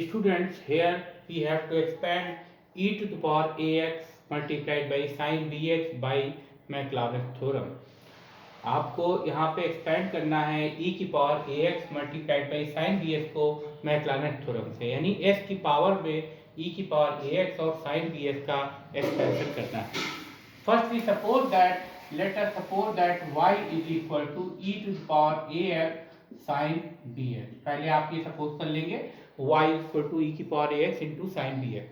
Students, here we have to expand e to the power ax multiplied by sin bx by Maclaurin theorem. आपको यहाँ पे expand करना है e की power ax multiplied by sine bx को Maclaurin theorem से, यानी s की पावर में e की पावर ax और साइन bx का एक्सपेंशन करना है। First we suppose that let us suppose that y is equal to e to the power ax sine bx। पहले आप ये सपोज कर लेंगे y इक्वल टू e की power ax into sine bx।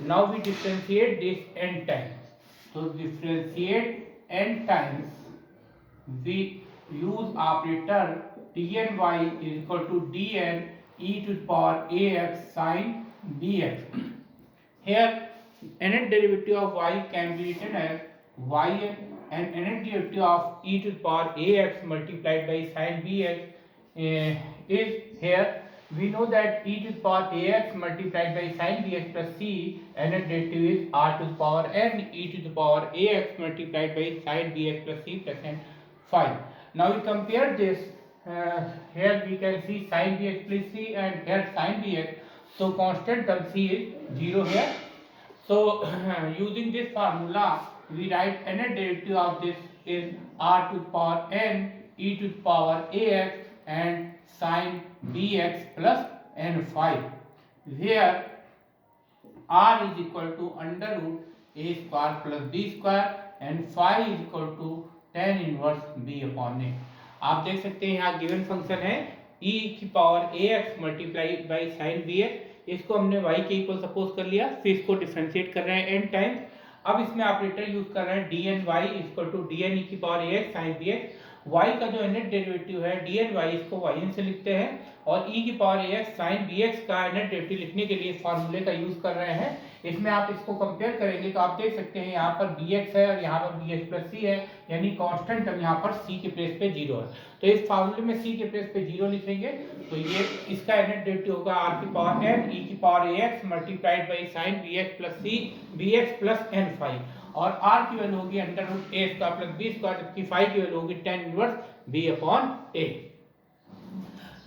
Now we differentiate this n times, तो differentiate n times we use operator dny is equal to dn e to the power ax sin bx. Here nth derivative of y can be written as yn, and nth derivative of e to the power ax multiplied by sin bx is here. We know that e to the power ax multiplied by sin bx plus c, nth derivative is r to the power n e to the power ax multiplied by sin bx plus c plus n 5. Now we compare this. Here we can see sin bx plus c and here sin bx. So constant term c is 0 here. So using this formula, we write nth derivative of this is r to the power n e to the power ax and sin bx plus n5, where r is equal to under root a square plus b square and phi is equal to tan inverse b upon a. आप देख सकते हैं यहाँ given function है e की power ax multiply by sine bx, इसको हमने y के इक्वल सपोज कर लिया, फिर इसको डिफरेंशिएट कर रहे हैं n टाइम्स। अब इसमें ऑपरेटर यूज कर रहे हैं dny equal to dn e की power ax sine bx। y का जो nth डेरिवेटिव है dny, इसको yn से लिखते हैं, और e की पावर ax साइन bx का nth डेरिवेटिव लिखने के लिए फॉर्मूले का यूज कर रहे हैं। इसमें आप इसको कंपेयर करेंगे तो आप देख सकते हैं यहाँ पर bx है और यहाँ पर bx प्लस c है, यानी कांस्टेंट टर्म यहाँ पर c के प्लेस पे 0 है। तो इस फार्मूले में c के प्लेस पे 0 लिखेंगे तो ये इसका nth डेरिवेटिव होगा r की पावर n e की power ax multiplied by sine bx plus c bx plus n5, और r की वैल्यू होगी under root a square plus b square, जबकि फाई की वैल्यू होगी tan inverse b upon a।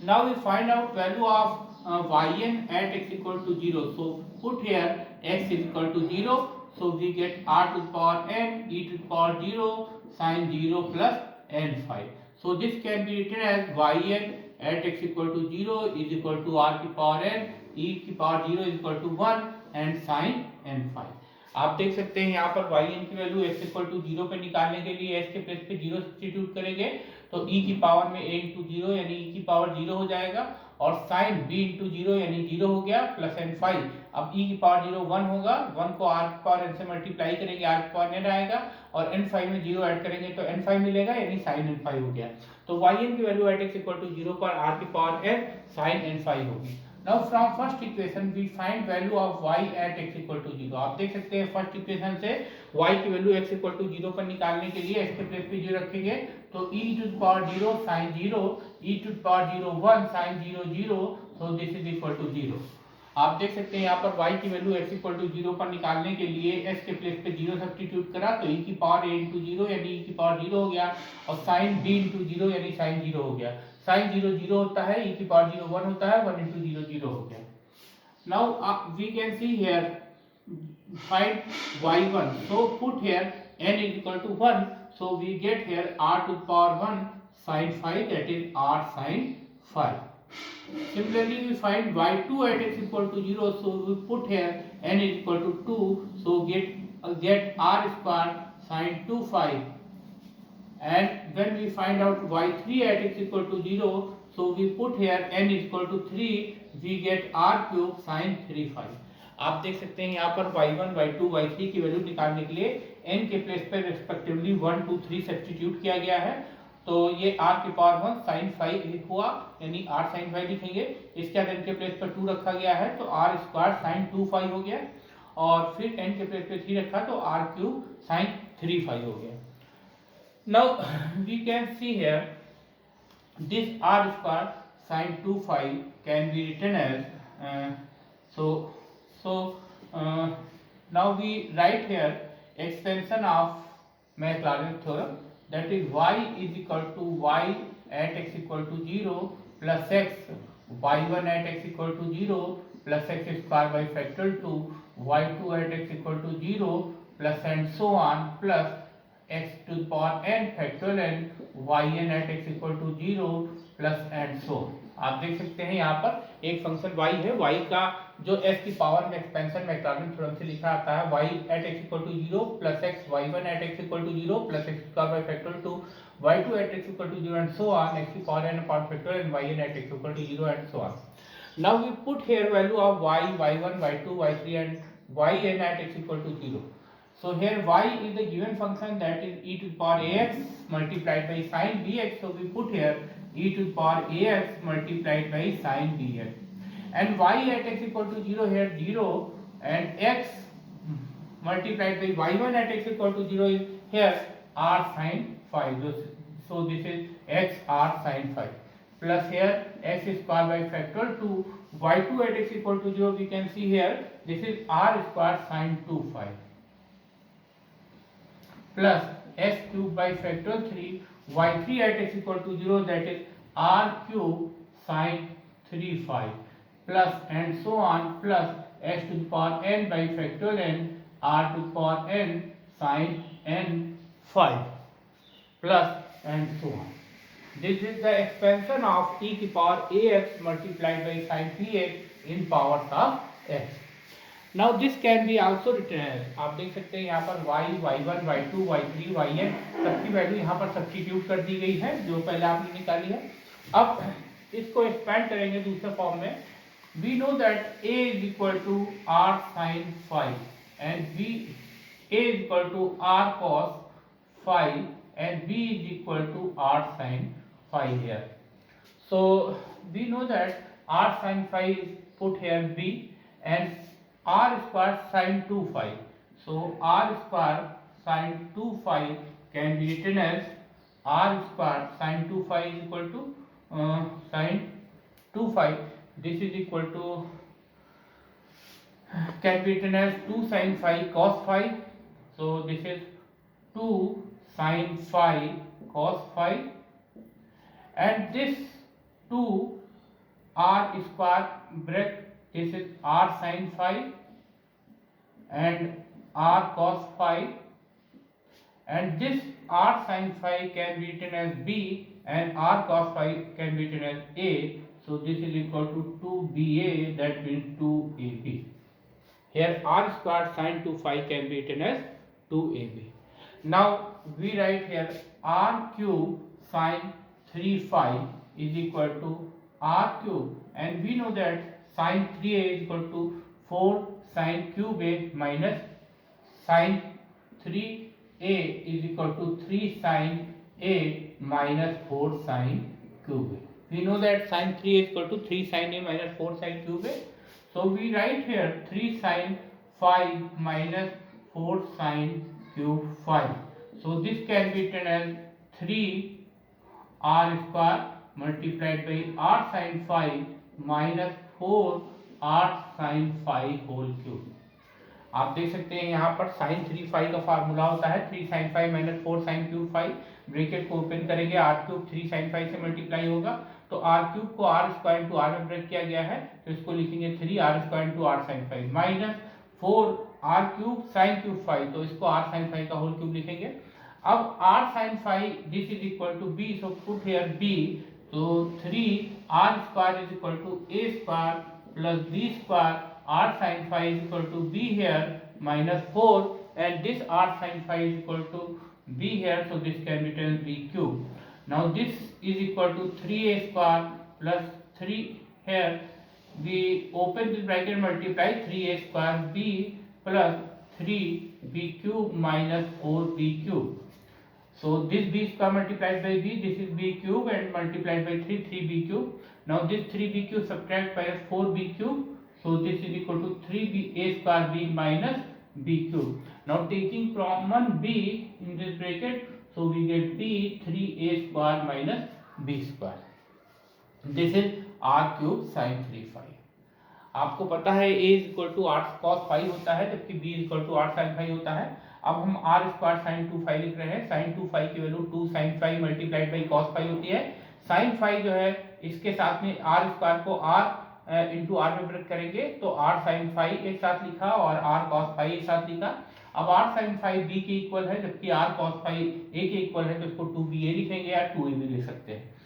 Now we find out value of yn at x equal to 0. So put here x is equal to 0. So we get r to the power n e to the power 0 sin 0 plus n5. So this can be written as yn at x equal to 0 is equal to r की power n e की power 0 is equal to 1 and sin n5। आप देख सकते हैं यहाँ पर yn की value x equal to 0 पे निकालने के लिए x के प्लेस पे 0 सब्स्टिट्यूट करेंगे तो e की पावर में a इंटू 0 यानी e की पावर 0 हो जाएगा, और साइन b इंटू 0 यानी 0 हो गया प्लस n5। अब e की पावर 0 1 होगा, 1 को r की पावर n से मल्टीप्लाई करेंगे, r की पावर n आएगा, और n5 में 0 ऐड करेंगे तो n5 मिलेगा, यानी साइन n5 हो गया। तो yn की value at x equal to 0 पर r की पावर n साइन n5 होगी। Now from first equation we find value of y at x equal to 0। आप देख सकते हैं फर्स्ट इक्वेशन से y की वैल्यू x इक्वल टू 0 पर निकालने के लिए x के प्लेस पे 0 रखेंगे तो e to the power 0 sin 0 e to the power 0 1 sin 0 0, so this is equal to 0। आप देख सकते हैं यहाँ पर y की वैल्यू x इक्वल टू 0 पर निकालने के लिए x के प्लेस पे 0 सब्स्टिट्यूट करा तो e की पावर a इंटू 0 यानी e की पावर 0 हो गया, और साइन b इंटू 0 यानी साइन 0 हो गया। साइन 0 0 होता है, e की पावर 0 1 होता है, 1 इंटू 0 0 हो गया। Now we can see here find y1, so put here n is equal to 1, so we get here r to the power 1 sin 5, that is r sin 5। Similarly we find y2 at x equal to 0, so we put here n is equal to 2, so get r square sin 2 5, and when we find out y3 at x equal to 0, so we put here n is equal to 3, we get r cube sin 3 5। आप देख सकते हैं यहाँ पर y1 y2 y3 की value निकालने के लिए n के प्लेस पर रेस्पेक्टिवली 1 2 3 सब्स्टिट्यूट किया गया है, तो ये r की पावर 1 sin 5 हुआ, यानी r sin 5 लिखेंगे। इसके बाद n के प्लेस पर 2 रखा गया है तो r स्क्वायर sin 2 5 हो गया, और फिर n के प्लेस पे 3 रखा तो r क्यूब sin 3 5 हो गया। Now we can see here this r square sin 2 5 can be written as now we write here extension of Maclaurin theorem, that is y is equal to y at x equal to 0 plus x y1 at x equal to 0 plus x square by factor 2, y2 at x equal to 0 plus and so on plus x to the power n factorial n, yn at x equal to 0 plus and so on। आप देख सकते हैं यहाँ पर एक function y है, y का जो s की पावर में एक्सपेंशन मैक्लॉरिन थ्योरम से लिखा आता है y at x equal to 0 plus x, y1 at x equal to 0 plus x square by factorial 2, y2 at x equal to 0 and so on, x to the power n upon factorial and yn at x equal to 0 and so on। Now we put here value of y, y1, y2, y3 and yn at x equal to 0। So here y is the given function, that is e to the power ax multiplied by sin bx, so we put here e to the power ax multiplied by sin bx, and y at x equal to 0 here 0 and x multiplied by y1 at x equal to 0 is here r sin phi, so this is x r sin phi plus here x square by factor 2, y2 at x equal to 0 we can see here this is r square sin 2 phi plus x cube by factor 3, y3 at x equal to 0 that is r cube sin 3 phi plus and so on plus x to the power n by factorial n r to the power n sin n phi plus and so on। This is the expansion of e to the power ax multiplied by sin px in powers of x। Now this can be also written as, आप देख सकते हैं यहाँ पर y, y1, y2, y3, yn सबकी value यहाँ पर substitute कर दी गई है जो पहले आपने निकाली है। अब इसको एक्सपेंड करेंगे दूसरे फॉर्म में। We know that a is equal to r sin phi and b a is equal to r cos phi and b is equal to r sin phi here। So we know that r sin phi is put here b and r square sin 2 phi, so r square sin 2 phi can be written as r square sin 2 phi is equal to sin 2 phi, this is equal to can be written as 2 sin phi cos phi, so this is 2 sin phi cos phi and this 2 r square bracket this is r sin phi and r cos phi and this r sin phi can be written as b and r cos phi can be written as a, so this is equal to 2ba, that means 2ab। Here r square sin 2 phi can be written as 2ab। Now we write here r cube sin 3 phi is equal to r cube and we know that sin 3a is equal to 4 sin cube a minus sin 3a is equal to 3 sin a minus 4 sin cube a। We know that sin 3a is equal to 3 sin a minus 4 sin cube a, so we write here 3 sin phi minus 4 sin cube phi, so this can be written as 3 r square multiplied by r sin phi minus 4 r sin phi whole cube। आप देख सकते हैं यहाँ पर sin 3 phi का formula होता है 3 sin phi minus 4 sin cube phi, bracket को ओपन करेंगे r क्यूब 3 sin phi से मल्टीप्लाई होगा तो r क्यूब को r स्क्वायर इंटू r में ब्रेक किया गया है तो इसको लिखेंगे 3 r square into r sin phi minus 4 r cube sin cube phi, तो इसको r sin phi का होल क्यूब लिखेंगे। अब r sin phi this is equal to b, so put here b, तो 3 r square is equal to a square plus b square r sin phi is equal to b here minus 4 and this r sin phi is equal to b here, so this can be written b cube। Now this is equal to 3a square plus 3 here we open this bracket multiply 3a square b plus 3b cube minus 4b cube, so this b square multiplied by b, this is b cube and multiplied by 3 3b cube। Now this 3b cube subtract by 4b cube, so this is equal to 3b a square b minus b cube। Now taking common b in this bracket, so we get b 3a square minus b square, this is r cube sin 3 phi। आपको पता है a is equal to r cos phi होता है जबकि b is equal to r sin phi होता है। अब हम r स्क्वायर sin 2 phi लिख रहे हैं, sin 2 phi की value 2 sin phi multiplied by cos phi होती है। sin phi जो है इसके साथ में आर स्क्वायर को आर इंटू आर में प्रकट करेंगे तो आर साइन फाइव एक साथ लिखा और आर कॉस फाइव एक साथ लिखा। अब आर साइन फाइव बी के इक्वल है जबकि आर कॉस फाइव ए के इक्वल है, तो इसको 2ba लिखेंगे या 2ab लिख सकते हैं।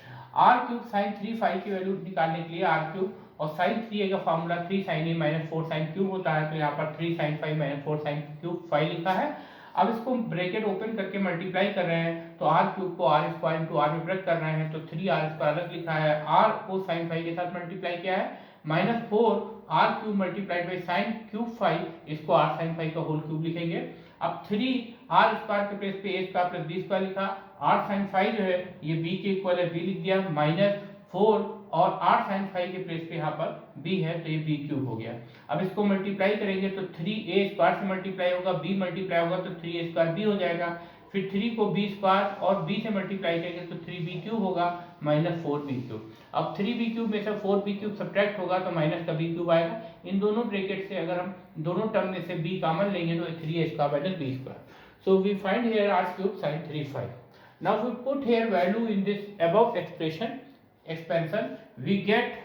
आर क्यूब साइन 3 फाइव की वैल्यू निकालने के लिए आर क्यूब और साइन 3a का formula 3 sin a minus 4 sin cube होता है, तो यहाँ पर 3 sin 5 माइनस 4 sin क्यूब 5 लिखा है। अब इसको ब्रैकेट ओपन करके मल्टीप्लाई कर रहे हैं तो आर क्यूब को आर स्क्वायर इंटू आर में ब्रेक कर रहे हैं तो 3r स्क्वायर अलग लिखा है, आर को साइन 5 के साथ मल्टीप्लाई किया है minus 4 R cube multiplied by sine cube 5, इसको आर साइन 5 का होल क्यूब लिखेंगे। अब 3 आर स्क्वायर के प्लेस पे ए स्क्वायर प्लस बी स्क्वायर लिखा, आर साइन 5 जो है ये बी के इक्वल है, बी लिख दिया माइनस 4 और आर साइन 5 के प्लेस पे यहाँ पर b है तो ये b क्यूब हो गया। अब इसको मल्टीप्लाई करेंगे तो 3a स्क्वायर से मल्टीप्लाई होगा, b मल्टीप्लाई होगा तो 3a स्क्वायर b हो जाएगा, फिर 3 को b स्क्वायर और b से मल्टीप्लाई करेंगे तो 3b क्यूब होगा माइनस 4b क्यूब। अब 3b क्यूब में से 4b क्यूब सब्ट्रैक्ट होगा तो माइनस का b क्यूब आएगा। इन दोनों ब्रैकेट से अगर हम दोनों टर्म में से b कॉमन लेंगे तो 3a square minus b square. So we find here r cube sin 3 5. Now we put here value in this above expansion, we get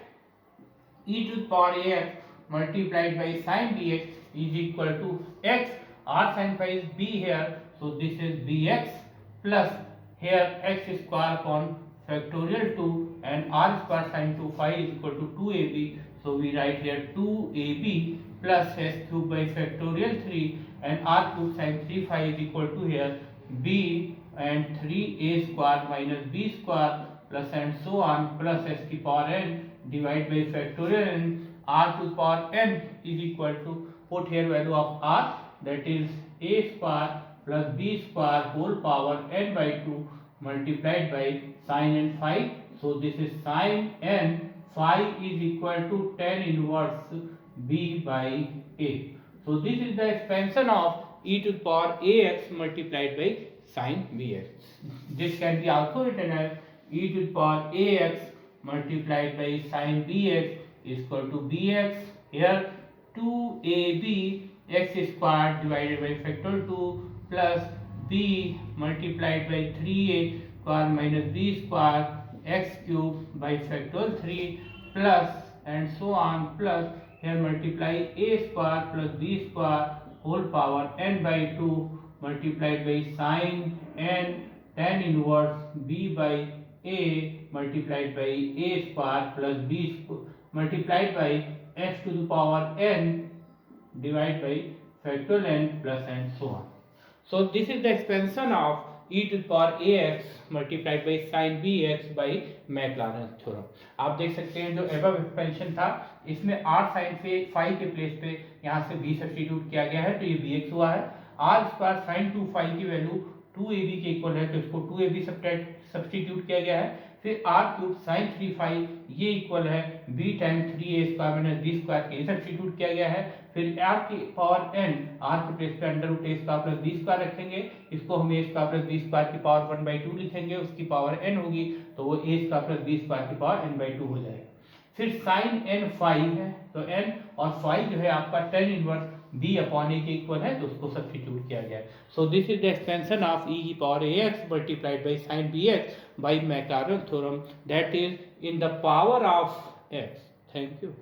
e to the power ax multiplied by sin bx is equal to x, r sin phi is b here, so this is bx plus here x square upon factorial 2 and r square sin 2 phi is equal to 2ab, so we write here 2ab plus s cube by factorial 3 and r cube sin 3 phi is equal to here b and 3a square minus b square plus and so on plus s की power n divided by factorial n r to the power n is equal to, put here value of r, that is a square plus b square whole power n by 2 multiplied by sin n phi, so this is sin n phi is equal to tan inverse b by a. So this is the expansion of e to the power ax multiplied by sin bx. This can be also written as e to the power ax multiplied by sin bx is equal to bx, here 2ab x square divided by factor 2 plus b multiplied by 3a square minus b square x cube by factor 3 plus and so on plus here multiply a square plus b square whole power n by 2 multiplied by sin n tan inverse b by a multiplied by a square plus b multiplied by x to the power n divided by factorial n plus and so on. So this is the expansion of e to the power ax multiplied by sin bx by Maclaurin's theorem. आप देख सकते हैं जो above expansion था इसमें r sin five के place पे यहाँ से b सब्स्टिट्यूट किया गया है तो ये bx हुआ है। r स्क्वायर sin 2 फाइव की वैल्यू 2ab के इक्वल है तो इसको 2ab सब्स्टिट्यूट किया गया है। फिर r क्यूब sin 3 फाइव ये इक्वल है b time 3a square minus b square के सब्स्टिट्यूट किया गया है। फिर r की पावर n r के प्लेस पे under root a square plus b square रखेंगे, इसको हम a square plus b square की पावर 1/2 लिखेंगे, उसकी पावर n होगी तो वो a square plus b square की पावर n/2 हो जाएगा। फिर sin n 5 है तो n और 5 जो है आपका tan inverse b upon a के इक्वल है तो उसको सब्स्टिट्यूट किया गया है। So this is the expansion of e की power ax multiplied by sin bx by Maclaurin's theorem, that is in the power of x। Thank you.